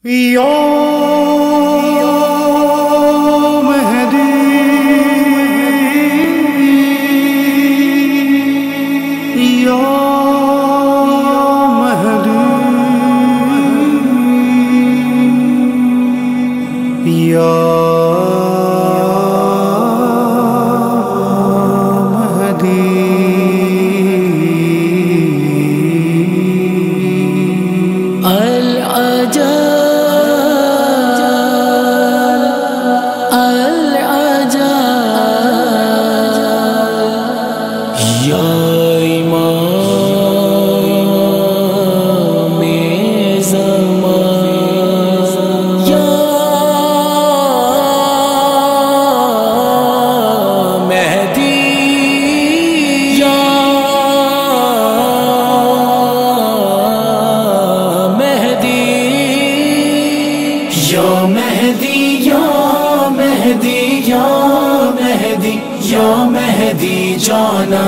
یا مہدی یا مہدی یا یا مہدی جانا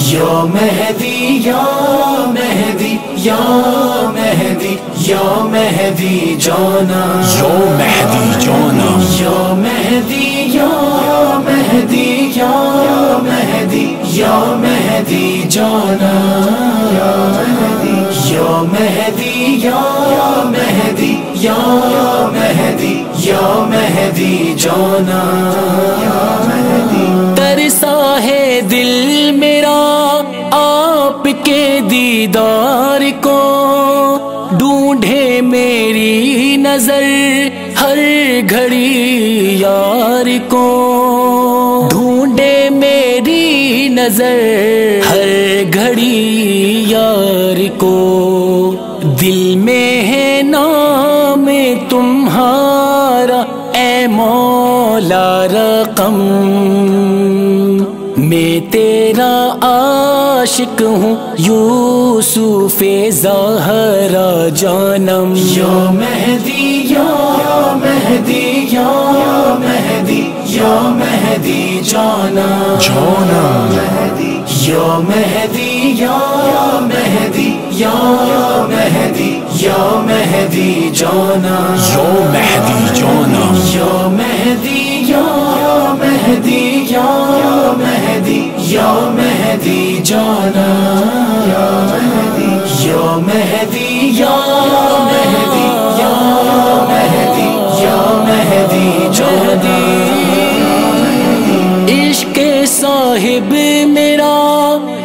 یا مہدی یا مہدی یا مہدی یا مہدی جانا یا مہدی جانا یا مہدی یا مہدی یا مہدی یا مہدی جانا یا مہدی یا مہدی یا مہدی یا مہدی یا مہدی جانا یا مہدی ترسا ہے دل میرا آپ کے دیدار کو ڈھونڈے میری نظر ہر گھڑی یار کو ڈھونڈے میری نظر ہر گھڑی یار کو دل میں ہے نام تمہارا اے مولا رقم میں تیرا عاشق ہوں یوسف زہرا جانم یا مہدی یا مہدی یا مہدی یا مہدی جانا جانا یا مہدی یا مہدی یا مہدی یا مہدی جانا یا مہدی جانا یا مہدی یا مہدی یا مہدی یا مہدی جانا یا مہدی یا مہدی یا مہدی یا مہدی یا مہدی جانا عشق صاحب میرا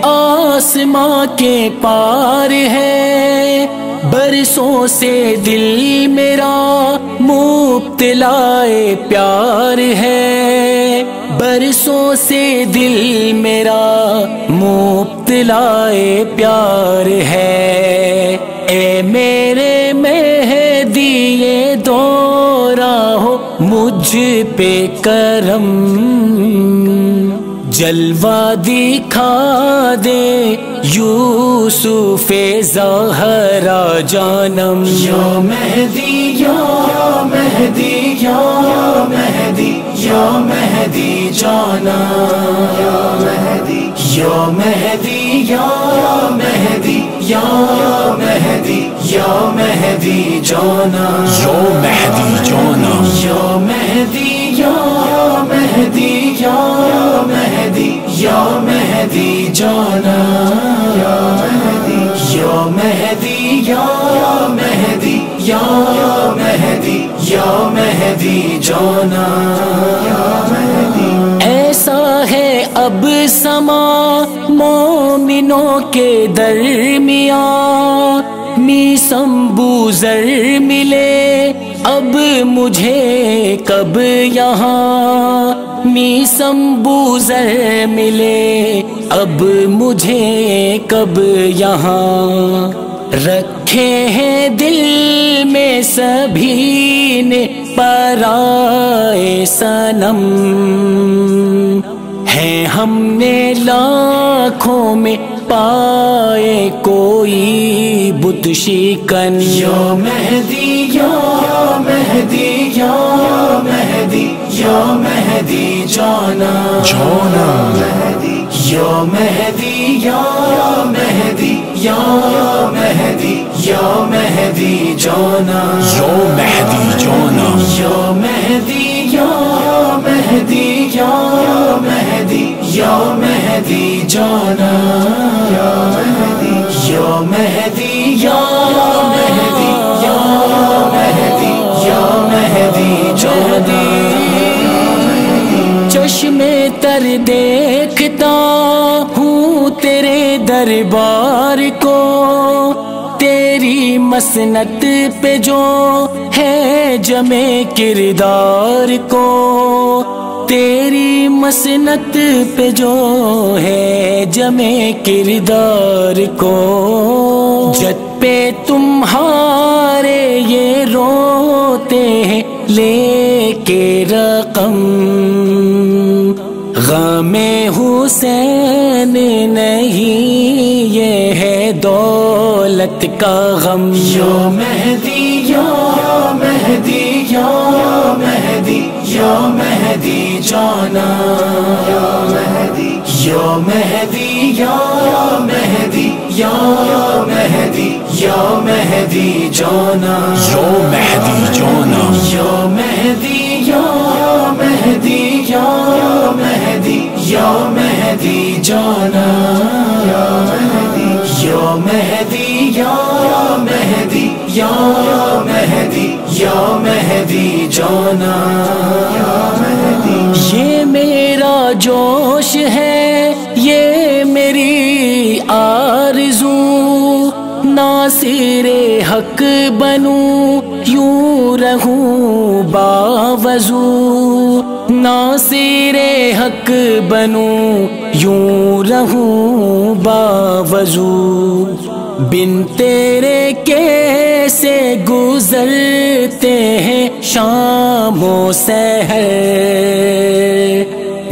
آسماں کے پار ہے برسوں سے دل میرا مبتلا پیار ہے برسوں سے دل میرا مبتلا پیار ہے اے میرے مہدی یہ دورہ ہو مجھ پہ کرم جلوہ دکھا دے یوسف زہرا جانم یا مہدی یا مہدی یا مہدی یا مہدی جانا یا مہدی یا مہدی یا مہدی یا مہدی یا مہدی جانا یا مہدی جانا یا مہدی یا مہدی یا مہدی یا مہدی جانا یا مہدی یا مہدی یا مہدی یا مہدی یا مہدی جانا یا مہدی ایسا ہے اب سما مومنوں کے درمیان میسم بوزر ملے اب مجھے کب یہاں میسم بوزر ملے اب مجھے کب یہاں رکھے ہیں دل میں سبھی نے پرائے صنم ہے ہم نے لاکھوں میں پائے کوئی بت شکن یا مہدی یا مہدی یا مہدی یا مہدی جانا جانا یا مہدی یا مہدی یا مہدی یا مہدی جانا یا مہدی جانا یا مہدی یا مہدی یا مہدی یا مہدی جانا یا مہدی یا مہدی یا مہدی یا مہدی یا مہدی جانا چشمے تر دیکھتا ہوں تیرے دربار کو تیری مسنت پہ جو ہے جمع کردار کو تیری مسنت پہ جو ہے جمع کردار کو جت پہ تمہارے یہ روتے ہیں لے کے رقم غم حسین نہیں یہ ہے دولت کا غم یا مہدی یا مہدی یا مہدی یا مہدی جانا یا مہدی یا مہدی یا مہدی یا مہدی یا مہدی جانا یا مہدی جانا یا مہدی یا مہدی یا مہدی یا مہدی جانا یا مہدی یا مہدی یا مہدی یا مہدی یا مہدی جانا یا مہدی یہ میرا جوش ہے یہ میری آرزو ناصر حق بنوں یوں رہوں باوضو ناصر حق بنوں یوں رہوں باوضو بن تیرے کیسے گزرتے ہیں شام و سحر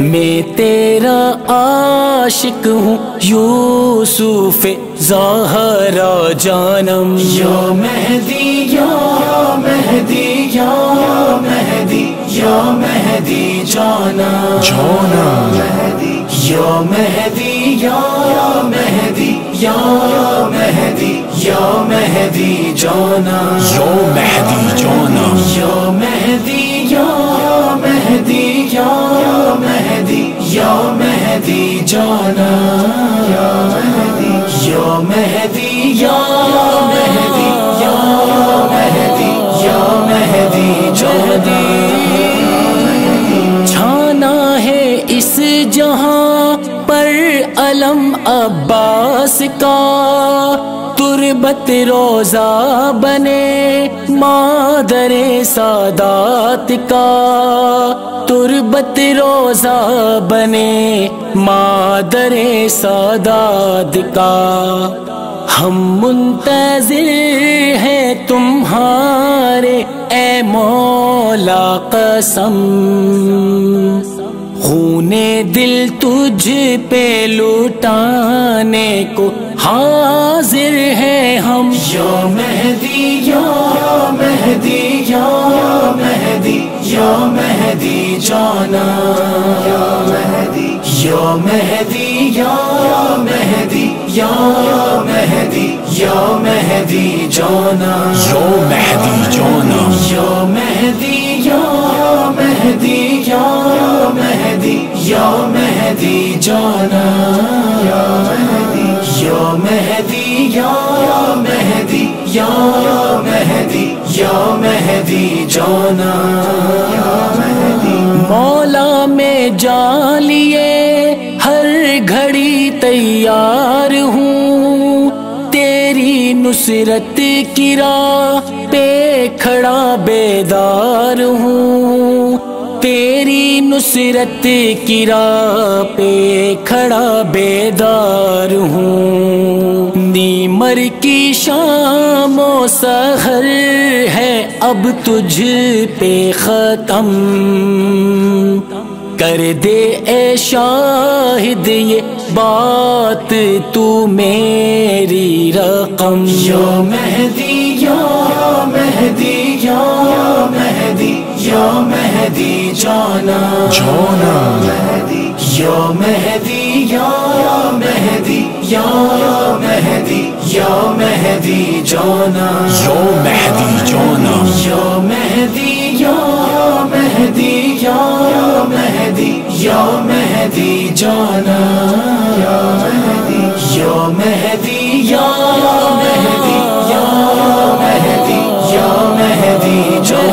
میں تیرا عاشق ہوں یوسف زہرا جانم یا مہدی یا مہدی یا مہدی یا مہدی جانا جانا مہدی یا مہدی یا مہدی یا مہدی یا مہدی جانا یا مہدی جانا یا مہدی یا مہدی یا مہدی یا مہدی جانا یا مہدی یا مہدی یا مہدی یا مہدی یا مہدی جانا چھانا ہے اس جہاں پر علم عباس کا تربت روزہ بنے مادر سادات کا تربت روزہ بنے مادر سادات کا ہم منتظر ہیں تمہارے اے مولا قسم خون دل تجھ پہ لٹانے کو حاضر ہے ہم یا مہدی یا مہدی یا مہدی یا مہدی جانا یا مہدی یا مہدی یا مہدی یا مہدی یا مہدی جانا یا مہدی جانا یا مہدی یا مہدی یا مہدی یا مہدی جانا یا مہدی یا مہدی یا مہدی یا مہدی یا مہدی جانا یا مہدی مولا میں جان لیے ہر گھڑی تیار ہوں تیری نصرت کی راہ پہ کھڑا بیدار ہوں تیری نصرت کی راہ پہ کھڑا بیدار ہوں نیمر کی شام و سحر ہے اب تجھ پہ ختم کر دے اے شاہد یہ بات تو میری رقم یا مہدی یا مہدی یا مہدی یا مہدی جانا جانا مہدی یا مہدی یا مہدی یا مہدی یا مہدی جانا یا مہدی یا مہدی جانا یا مہدی یا مہدی یا مہدی یا مہدی یا مہدی جانا